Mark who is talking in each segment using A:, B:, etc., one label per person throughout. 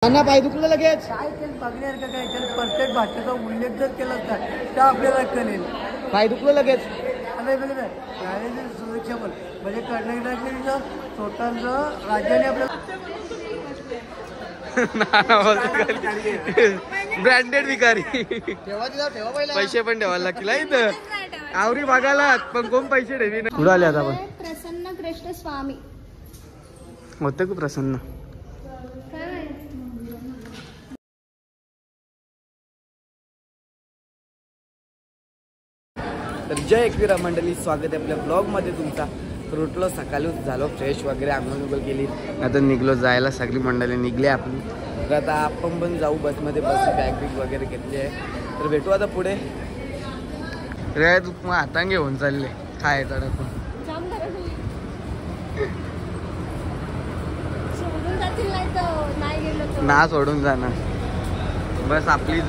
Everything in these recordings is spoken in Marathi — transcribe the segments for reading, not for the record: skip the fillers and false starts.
A: त्यांना पाय दुखलं लगेच
B: काय केलं बघण्यासारखं काय त्याला परफेक्ट भाषेचा उल्लेख जर केला तर आपल्याला कळेल.
A: पाय दुखलं लगेच.
B: आता बघा गाड्याची सुरक्षा पण म्हणजे कर्नाटकातल्या स्वतंत्र राज्याने आपल्याला
A: ब्रँडेड विकारी पैसे पण ठेवायला लागतील इथं आवरी भागाला पण कोण पैसे ठेवी ना. कुठं आले आता आपण?
C: प्रसन्न कृष्ण स्वामी
A: होतं का प्रसन्न? तर जय एकविरा मंडळी, स्वागत आहे आपल्या ब्लॉगमध्ये तुमचा. तर उठलो सकाळी, झालो फ्रेश वगैरे, आंघोळ केली, आता निघलो जायला. सगळी मंडळी निघली आपली. तर आता आपण पण जाऊ बसमध्ये. बस बॅग बिग वगैरे घेतली आहे. तर भेटू आता पुढे. रे तू मग हातांगे घेऊन चालले काय तडकून ना सोडून जाणार बस आपलीच.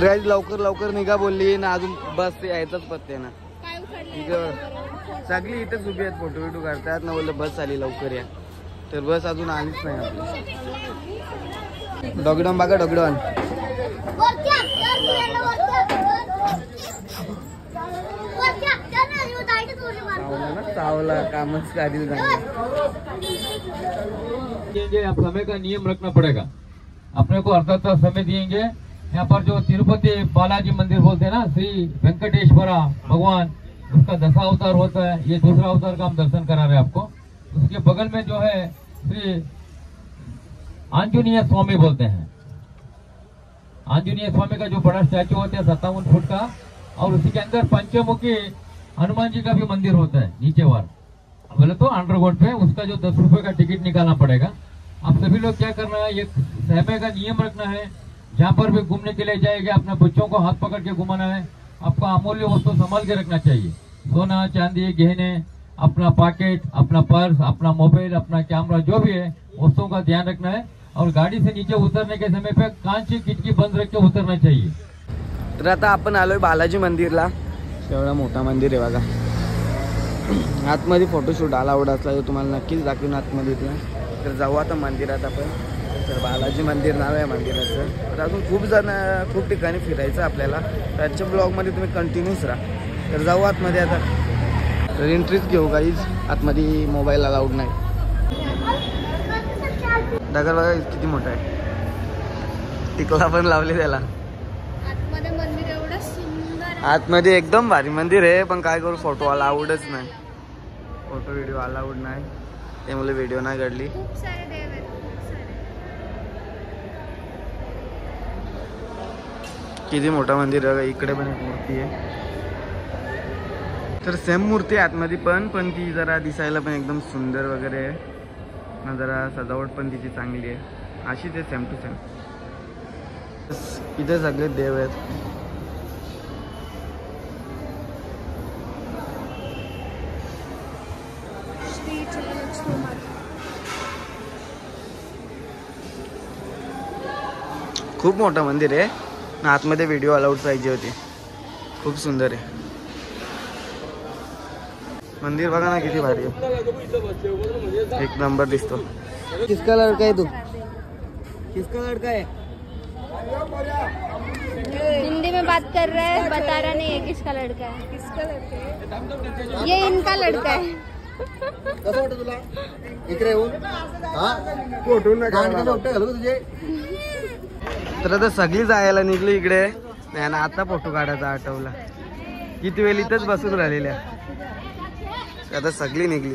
A: रेज लवकर लवकर निघा बोलली ना, अजून बस यायचंच पत्ते ना. सगळी इथेच उभी आहेत, फोटो बिटो काढतात ना. बोललं बस आली लवकर या, तर बस अजून आलीच नाही आपली. डॉगडॉन बघा, डॉगडॉन चावला कामच काढील.
D: आप समय का नियम रखना पड़ेगा. अपने को अर्धा समय दिएंगे. यहाँ पर जो तिरुपति बालाजी मंदिर बोलते हैं ना, श्री वेंकटेश्वरा भगवान, उसका 10 अवतार होता है. ये दूसरा अवतार का हम दर्शन करा रहे हैं आपको. उसके बगल में जो है श्री आंजनेय स्वामी बोलते हैं. आंजनेय स्वामी का जो बड़ा स्टैचू होता है 57 फुट का, और उसी के अंदर पंचमुखी हनुमान जी का भी मंदिर होता है नीचे वार. बोले तो अंडरग्राउंड पे उसका जो 10 रुपए का टिकट निकालना पड़ेगा. आप सभी लोग क्या करना है, एक समय का नियम रखना है. जहाँ पर भी घूमने के लिए जाएंगे अपने बच्चों को हाथ पकड़ के घुमाना है. आपका अमूल्य वस्तु संभाल के रखना चाहिए. सोना चांदी गहने, अपना पॉकेट, अपना पर्स, अपना मोबाइल, अपना कैमरा, जो भी है वस्तुओं का ध्यान रखना है. और गाड़ी से नीचे उतरने के समय पे कांच की खिड़की बंद रख के उतरना चाहिए.
A: तर आता आपण आलोय बालाजी मंदिरला. एवढा मोठा मंदिर आहे बघा. आतमध्ये फोटोशूट अलाउड असला तर तुम्हाला नक्कीच दाखवून आतमध्ये. तर जाऊ आता मंदिरात आपण. तर बालाजी मंदिर नाव आहे मंदिराचं. तर अजून खूप ठिकाणी फिरायचं आपल्याला. त्याच्या ब्लॉगमध्ये तुम्ही कंटिन्यूच राहा. तर जाऊ आतमध्ये आता. तर एंट्रीच घेऊ गाईज. आतमध्ये मोबाईल अलाउड नाही. दगड बघा किती मोठा आहे. टिकला पण लावले त्याला. आतमध्ये एकदम भारी मंदिर आहे, पण काय करू फोटो अलाउडच नाही. फोटो व्हिडिओ अलाउड नाही, त्यामुळे व्हिडिओ नाही काढली. किती मोठा मंदिर आहे. इकडे पण एक मूर्ती आहे. तर सेम मूर्ती आतमध्ये पण ती जरा दिसायला पण एकदम सुंदर वगैरे आहे ना. जरा सजावट पण तिची चांगली आहे. अशीच आहे सेम टू सेम. इथे सगळे देव आहेत. खूप मोठं मंदिर आहे. आतमध्ये व्हिडिओ अलाउड पाहिजे होती. खूप सुंदर आहे मंदिर. बघा ना किती भारी आहे. एक नंबर दिसतो. किसका लड़का है तू? किसका लड़का है?
C: हिंदी में बात कर रहा है, बता रहा नहीं है किसका लड़का है. किसका लड़का है? ये इनका लड़का है.
B: कसं वाटतं तुला इकडे येऊन? फोटो तुझे.
A: तर आता सगळी जायला निघली इकडे. त्यानं आता फोटो काढायचा आठवला. किती वेळ इथंच बसून राहिलेल्या. आता सगळी निघली.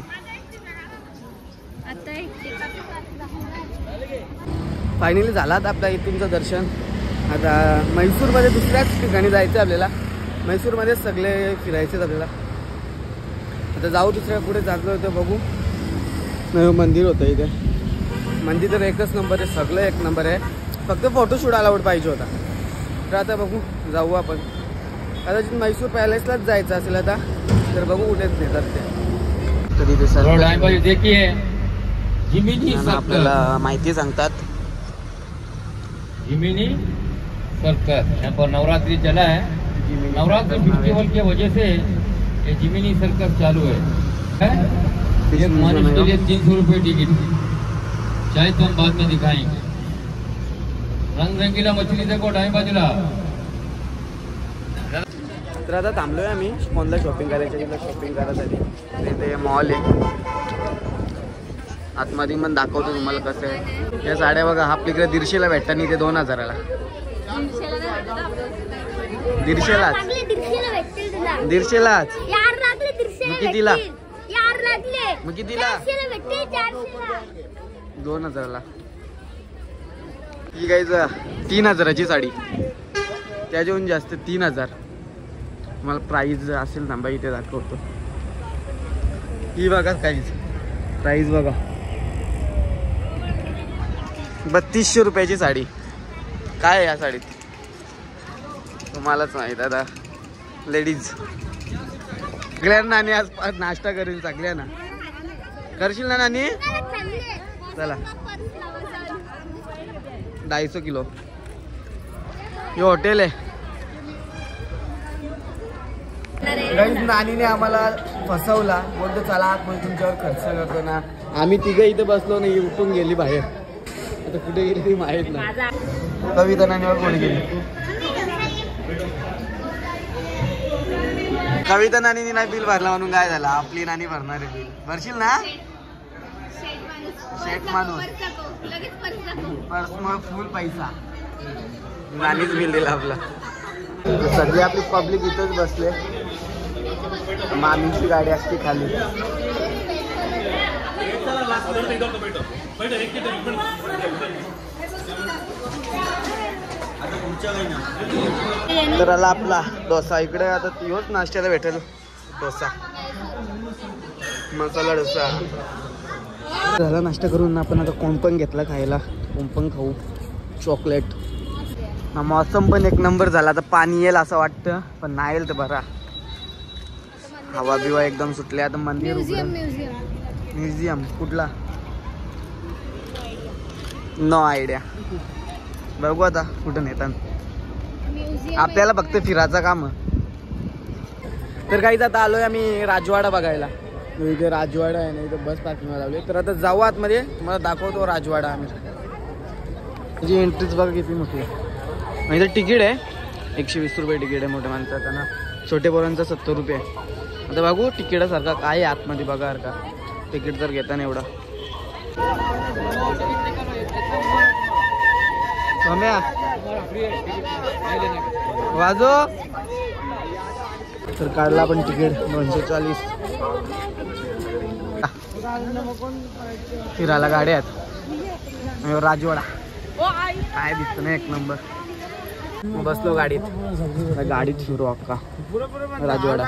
A: फायनली झाला आता आपल्या इथूनचं दर्शन. आता म्हैसूरमध्ये दुसऱ्याच ठिकाणी जायचं आपल्याला. म्हैसूरमध्येच सगळे फिरायचे आपल्याला. आता जाऊ दुसऱ्या पुढे जायचं होतं. बघू. मंदिर होतं इथे. मंदिर तर एकच नंबर आहे. सगळं एक नंबर आहे. फक्त फोटोशूट अलाउड पाहिजे होता. तर आता बघू जाऊ आपण. कदाचित म्हैसूर पॅलेसलाच जायचं असेल आता. तर बघू कुठेच नेतात ते. तरी ते सर आपल्याला माहिती सांगतात.
D: जिमिनी सर्कस यहाँ पर नवरात्रि चला है. नवरात्रि फेस्टिवल की वजह से ये जिमिनी सर्कस चालू है. मनुष्य के लिए 300 रुपये टिकट. चाहे तो हम बाद में दिखाएंगे. रंग रंगीला मछली देखो डावी बाजूला.
A: तर आता थांबलोय आम्ही स्पॉनला शॉपिंग करायच्या तिथं शॉपिंग करायसाठी. ते मॉल आहे आतमध्ये पण दाखवतो तुम्हाला कसं आहे. या साड्या बघा आपल्याकडे 150ला भेटतात आणि ते 2000ला. 150लाच 150लाच. मग कितीला 2000ला. ही काय 3000ची साडी त्याच्याहून जास्त 3000. मला प्राईज असेल थांबा इथे दाखवतो. ही बघा प्राईज बघा 3200 रुपयाची साडी. काय आहे या साडीत तुम्हालाच माहित. आता लेडीज सगळ्या नानी आज नाश्ता करेल सगळ्या ना. करशील ना नानी. चला 250 किलो हे हॉटेल आहे. नानीने आम्हाला फसवला. बोलतो चला आपण तुमच्यावर खर्च करतो ना. आम्ही तिघं इथे बसलो नाही उठून गेली बाहेर. आता कुठे गेली ती माहित नाही. कविता नानीवर कोणी गेली. कविता नानीने नाही बिल भरला म्हणून काय झालं. आपली नानी भरणार आहे बिल. भरशील ना. शेट माणूस पर्सनल फुल पैसा नानीच बिल दिला आपला. सगळे आपली पब्लिक इथंच बसले. मामीची गाडी असते खाली. तर आला आपला डोसा. इकडे आता तोच नाश्त्याला भेटेल डोसा मसाला डोसा. झाला नाश्ता करून आपण आता कोंपण घेतला खायला. कोंपण खाऊ चॉकलेट. मौसम पण एक नंबर झाला. आता पाणी येईल असं वाटतं पण नाही येईल तर बरा. हवा बिवा एकदम सुटले. आता मंदिर म्युझियम कुठला नो आयडिया. बघू आता कुठं नेतात. आपल्याला फक्त फिरायचं काम. तर काहीच आता आलोय आम्ही राजवाडा बघायला. इथे राजवाडा आहे ना. इथे बस पार्किंग लावली. तर आता जाऊ आतमध्ये तुम्हाला दाखवतो राजवाडा. आम्ही त्याची एंट्रीच बघा किती मोठी आहे. इथे तिकीट आहे 120 रुपये तिकीट आहे मोठ्या माणसाचं ना. छोटे पोरांचा 70 रुपये. आता बघू तिकिटासारखा काय आहे आतमध्ये बघा का. तिकीट तर घेता नाही एवढा. वाजो. तर काढला आपण तिकीट 240. फिरायला गाड्या आहेत. राजवाडा काय दिसत नाही एक नंबर. बसलो गाडीत. गाडीत फिरू अक्का राजवाडा.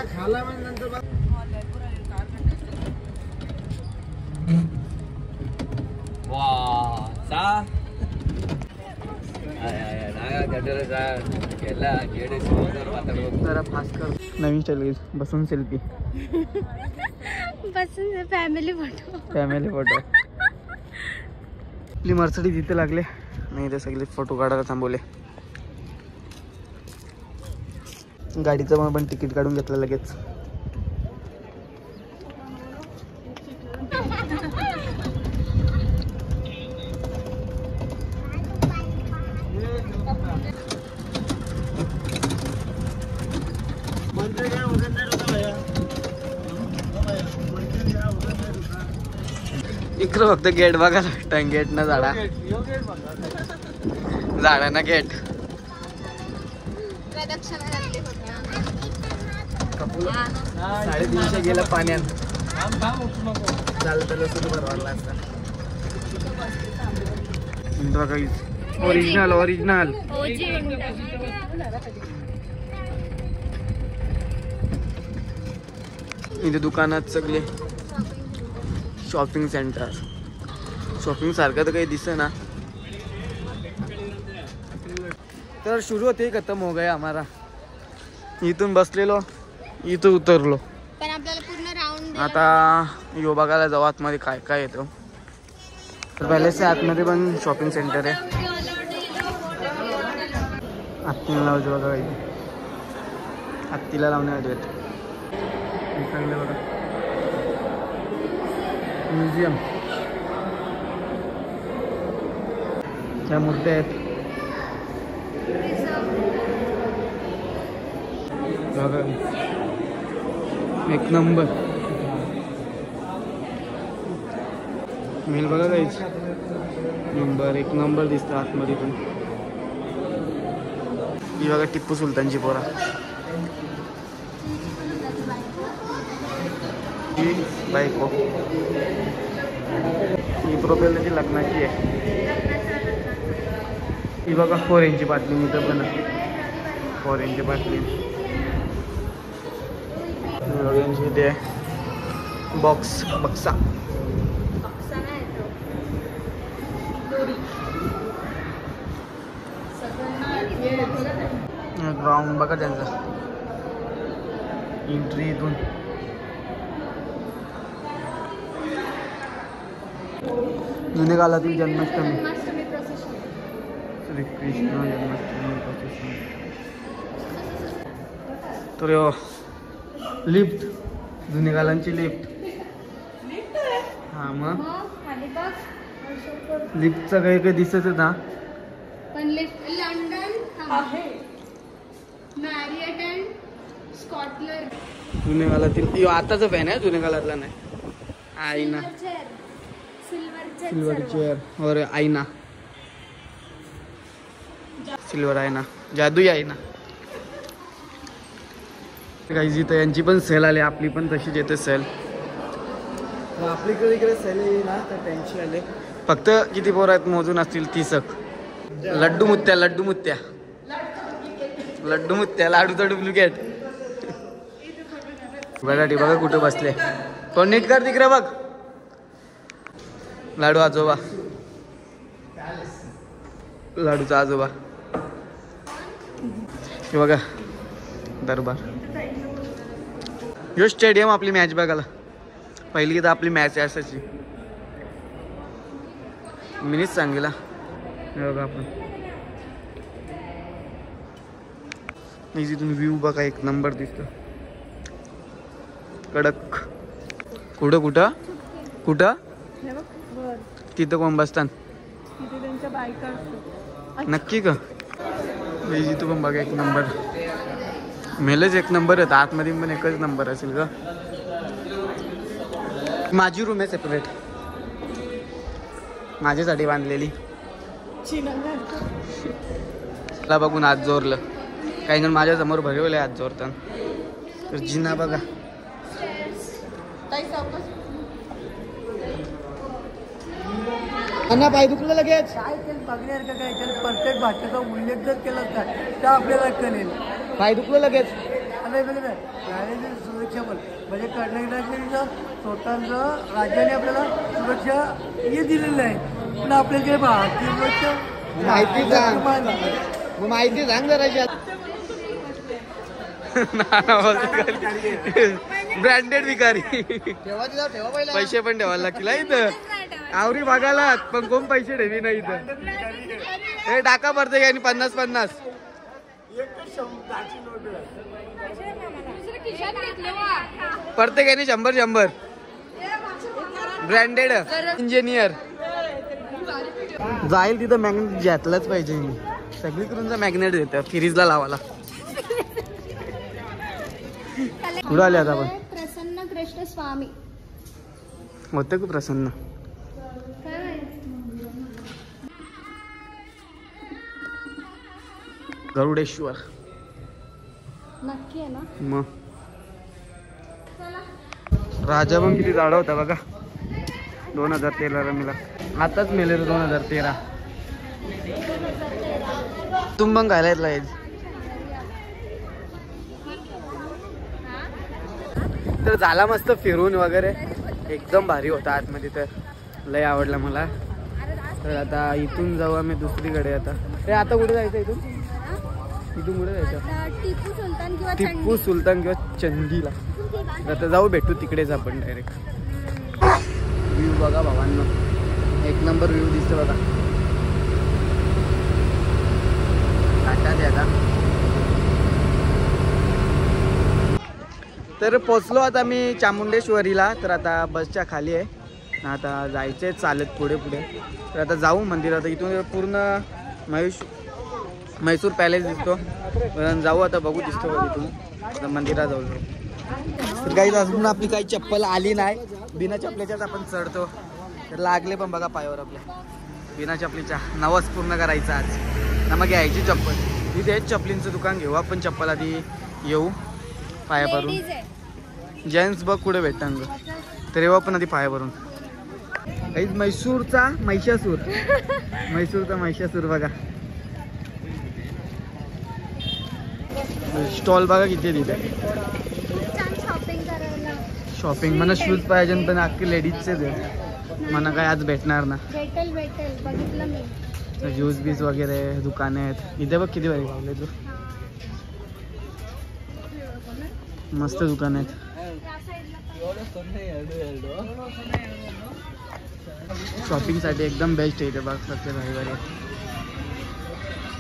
A: जरा फास्ट कर. नवीन स्टाईल बसून सेल्फी.
C: बसून फॅमिली फोटो.
A: आपली मर्सिडीज इथे लागले नाही ते सगळे फोटो काढायला थांबवले. गाडीचं पण तिकीट काढून घेतलं लगेच. इकडं फक्त गेट बघायला भेटतं. गेट ना झाडा ना गेट. 350 गेलं पाण्यात. झालं तर सुरू भरवायला असता. ओरिजिनल इथे दुकानात सगळे शॉपिंग सेंटर. शॉपिंग सारखं तर काही दिसे ना. तर सुरू होते खतम हो गया हमारा. इथून बसलेलो इथं उतरलो.
C: पण आपल्याला पूर्ण राऊंड
A: आता यो बघायला जाऊ आतमध्ये काय काय येतो. तर पहिले से आतमध्ये पण शॉपिंग सेंटर आहे. हत्तीला लावायचं बघा. हत्तीला लावण्यासाठी चांगलं बघा. म्युझियम. त्या मूर्त्या आहेत बघा एक नंबर मेल बघा काहीच नंबर एक नंबर दिसतं आतमध्ये पण. ही बघा टिप्पू सुलतानची पोरा, ही बायको, ही प्रोपेलची लग्नाची आहे. ही बघा 4 इंची बाटली, इथं पण 4 इंची बाटली. इथे बॉक्स बक्सा, ग्राउंड बघा त्यांचा, एंट्री इथून. जुने काळातील जन्माष्टमी, श्रीकृष्ण जन्माष्टमी प्रोसेशन. तर लिफ्ट, जुने काळांची लिफ्ट. हा मग लिफ्टचं काही काही दिसत ना,
C: पण लिफ्ट लंडन आहे, मॅरियट अँड स्कॉटलंड.
A: जुने काळातील आताचा फॅन आहे, जुने काळातला नाही. आईना, सिल्वर चेयर और आईना, सिल्वर आईना, जादुई आईना. काही इथं यांची पण सेल आली, आपली पण तशीच येते सेल. आपलीकडे इकडे सेल येईल ना तर त्यांची आले. फक्त किती पोरं आहेत मोजून असतील 30. लड्डू मुत्त्या, लड्डू मुत्त्या, लड्डू मुत्त्या, लाडूचा डुप्लिकेट. बघा टी बघा कुठं बसले, कोण नीट कर तिकडे बघ. लाडू आजोबा, लाडूचा आजोबा. हे बघा दरबार. यो स्टेडियम आपली मॅच बघायला. पहिली तर आपली मॅच असायची, मीच सांगितला. हे बघा आपण तिथून व्ह्यू बघा एक नंबर दिसतो, कडक. कुठं कुठं कुठं तिथं कोण बसतात, नक्की का? तिथं पण बघा एक नंबर, मेलच एक नंबर आहे. आतमध्ये पण एकच नंबर असेल का? माझी रूम आहे सेपरेट, माझ्यासाठी बांधलेली. मला बघून हात जोरलं, काही जण माझ्या समोर भरवले हात जोरताना. तर जिना बघा, पाय दुखलं लगेच.
B: काय केलं बघण्यासारखं काय केलं, प्रत्येक भाषेचा उल्लेख जर केला तर आपल्याला कळेल.
A: पाय दुखलं लगेच.
B: राजाची सुरक्षा पण म्हणजे कर्नाटकाच्या स्वतंत्र राज्याने आपल्याला सुरक्षा हे दिलेलं आहे, पण आपल्याकडे भारतीय सुरक्षा
A: माहिती सांग, माहिती सांग जरा. ब्रँडेड भिकारी, पैसे पण ठेवायला लागतील इथं. आवरी बघायला पण कोण पैसे ठेवी नाही इथं. हे टाका प्रत्येक आणि 50-50, प्रत्येकाने 100-100. ब्रँडेड इंजिनियर जाईल तिथं मॅग्नेट घेतलंच पाहिजे. मी सगळीकडूनचा मॅग्नेट देतं फ्रीजला लावायला. कुठं आले आता आपण?
C: प्रसन्न कृष्ण स्वामी
A: होतं का प्रसन्न? गरुडेश्वर
C: नक्की आहे ना.
A: मग राजा पण किती जाडा होता बघा. 2013 मिला, आताच मेले 2013. तुम पण खायला येतला. तर झाला मस्त फिरून वगैरे, एकदम भारी होता आतमध्ये. तर लय आवडला मला. तर आता इथून जाऊ आम्ही दुसरीकडे. आता कुठे जायचं इथून? इथून कुठे जायचं? टिप्पू सुलतान किंवा चंदीला. आता जाऊ, भेटू तिकडेच आपण डायरेक्ट. व्ह्यू बघा भावांनो, एक नंबर व्ह्यू दिसतो बघा. तर पोचलो आता मी चामुंडेश्वरीला. तर आता बसच्या खाली आहे, आता जायचं आहे चालत पुढे पुढे. तर आता जाऊ मंदिरात. इथून पूर्ण म्हैसूर पॅलेस दिसतो. जाऊ आता बघू दिसतो का तिथून. आता मंदिरात जाऊ. तर काही अजून आपली काही चप्पल आली नाही. बिना चपलेच्याच आपण चढतो. तर लागले पण बघा पायावर आपल्या बिना चपलीच्या. नवस पूर्ण करायचा आज ना. मग घ्यायची चप्पल. इथे चपलींचं दुकान घेऊ आपण. चप्पल आधी येऊ पाया भरून. जेंट्स बघ कुठे भेटतांग. तर येऊ आपण आधी पाया भरून. काही म्हैसूरचा महिषासूर. म्हैसूरचा महिषासूर बघा. स्टॉल बघा किती आहे तिथे. शॉपिंग मला शूज पाहिजे पण अख्खे लेडीजचेच आहे. मला काय आज भेटणार ना.
C: भेटेल बघितलं मी.
A: ज्यूस बीस वगैरे दुकाने आहेत इथे. बघ किती भारी लावले तू. मस्त दुकान आहेत. शॉपिंग साठी एकदम बेस्ट आहे इथे. बघ सगळे भारी भारी.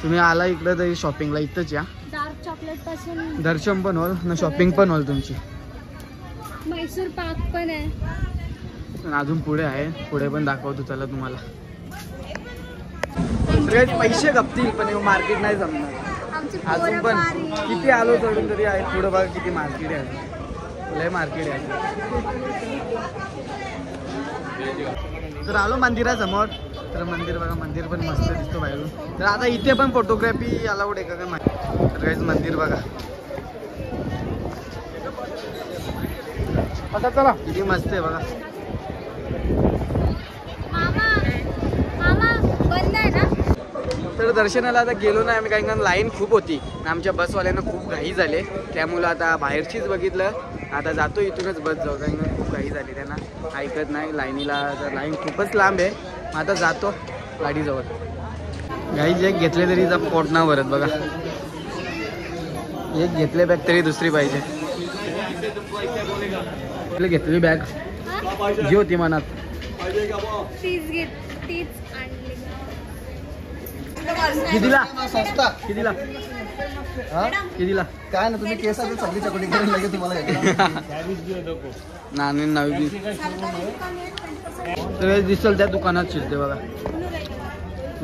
A: तुम्ही आला इकडे तरी शॉपिंगला इथंच या.
C: डार्क चॉकलेट पासून
A: दर्शन पण होल ना शॉपिंग पण होल तुमची.
C: म्हैसूर पाक पण आहे.
A: अजून पुढे आहे. पुढे पण दाखवतो चला तुम्हाला. पैसे गपतील पण मार्केट नाही जमणार. अजून पण किती आलो चढून तरी आहे. पुढे बघा किती मार्केट आहे. लय मार्केट आहे. तर आलो मंदिरासमोर. तर मंदिर बघा. मंदिर पण मस्त दिसतो बाहेरून. तर आता इथे पण फोटोग्राफी अलाउड आहे का काय माहिती. तर काहीच मंदिर बघा आता. चला किती मस्त आहे बघा.
C: बंद आहे ना.
A: तर दर्शनाला आता गेलो नाही आम्ही कारण लाईन खूप होती. आमच्या बसवाल्यांना खूप घाई झाले. त्यामुळं आता बाहेरचीच बघितलं. आता जातो इथूनच बस जाऊ. कारण खूप घाई झाली. त्यांना ऐकत नाही लाईनीला. तर लाईन खूपच लांब आहे. आता जातो गाडीजवळ. घाई जे घेतले तरी पोट ना भरत बघा. एक घेतले बॅग तरी दुसरी पाहिजे. आपली घेतलेली बॅग जी होती मनात
C: तीच आणली.
A: कितीला स्वस्ता. कितीला कितीला
B: काय ना तुम्ही केस सगळी चकोटी करून लगे तुम्हाला
A: नाणी नवी. तर दिसल त्या दुकानात शिरते बघा.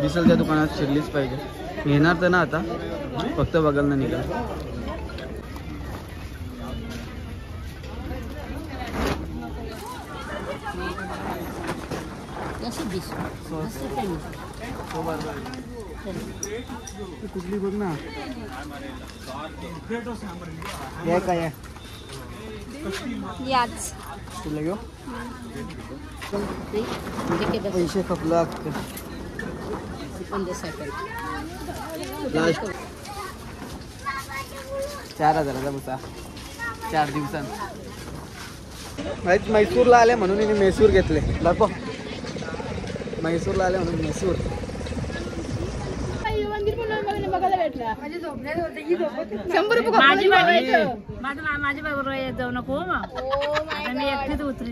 A: दिसल त्या दुकानात शिरलीच पाहिजे. घेणार तर ना आता फक्त बघायला ना निघाल. कुठली बघ ना. हे काय आहे.
C: याच
A: तुला घेऊ. पैसे खपला लास्ट 4,000चा बुसा 4 दिवसांत. म्हैसूरला आले म्हणून मी म्हैसूर घेतले. दाखव. म्हैसूरला आले म्हणून म्हैसूर.
C: बघायला भेटला.
E: माझी बरोबर जाऊ नको. मी एकटीच उतरी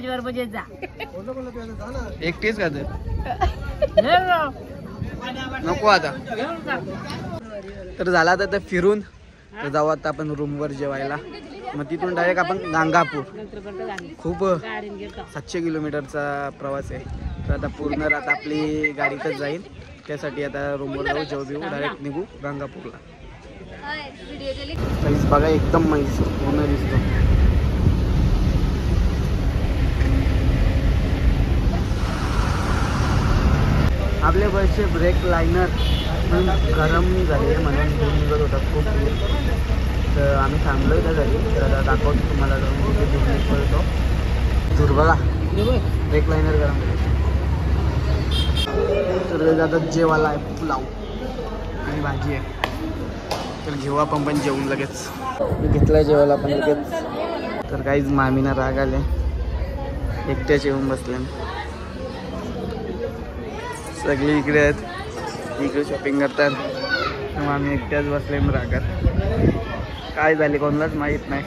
E: बरोबर जा.
A: एकटीच का नको आता. तर झाला आता फिरून. तर जाऊ आता आपण रूमवर जेवायला. मग तिथून डायरेक्ट आपण गांगापूर. खूप 700 किलोमीटरचा प्रवास आहे. तर आता पूर्ण रात आपली गाडीतच जाईल. त्यासाठी आता रूमवर जाऊ. जेव बिऊ डायरेक्ट निघू गांगापूरला. बघा एकदम म्हैसूर पूर्ण दिसतो. आपले बसचे ब्रेक लायनर गरम झाले म्हणून निघत होता खूप दूर. तर आम्ही थांबलो त्यासाठी. तर आता दाखवतो तुम्हाला कुठे दूर पडतो. दूर बघा ब्रेक लायनर गरम. तर आता जेवायला आहे पुलाव आणि भाजी आहे. तर घेऊ आपण पण जेवून लगेच. घेतलं जेवायला आपण लगेच. तर काहीच मामीना राग आले. एकट्याच येऊन बसले. सगळी इकडे आहेत. इकडे शॉपिंग करतात. मामी एकट्याच बसले रागात. काय झाले कोणालाच माहीत नाही.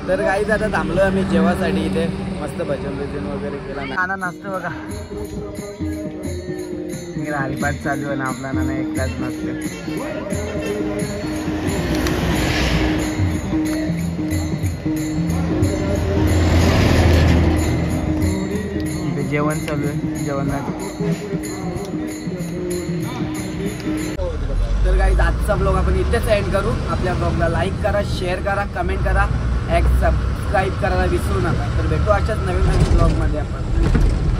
A: तर काहीच आता थांबलो आम्ही जेवासाठी इथे. मस्त भजन वगैरे केला. नाना नाचतो बघा. हरिपाठ चालू आहे ना आपला. ना एकटाच नसते. जेवण चालू आहे. जेवणात गाईज आजचा ब्लॉग आपण इथेच एंड करू. आपल्या ब्लॉगला लाईक करा, शेअर करा, कमेंट करा, सबस्क्राईब करायला विसरू नका. तर भेटू अशाच नवीन ब्लॉगमध्ये आपण.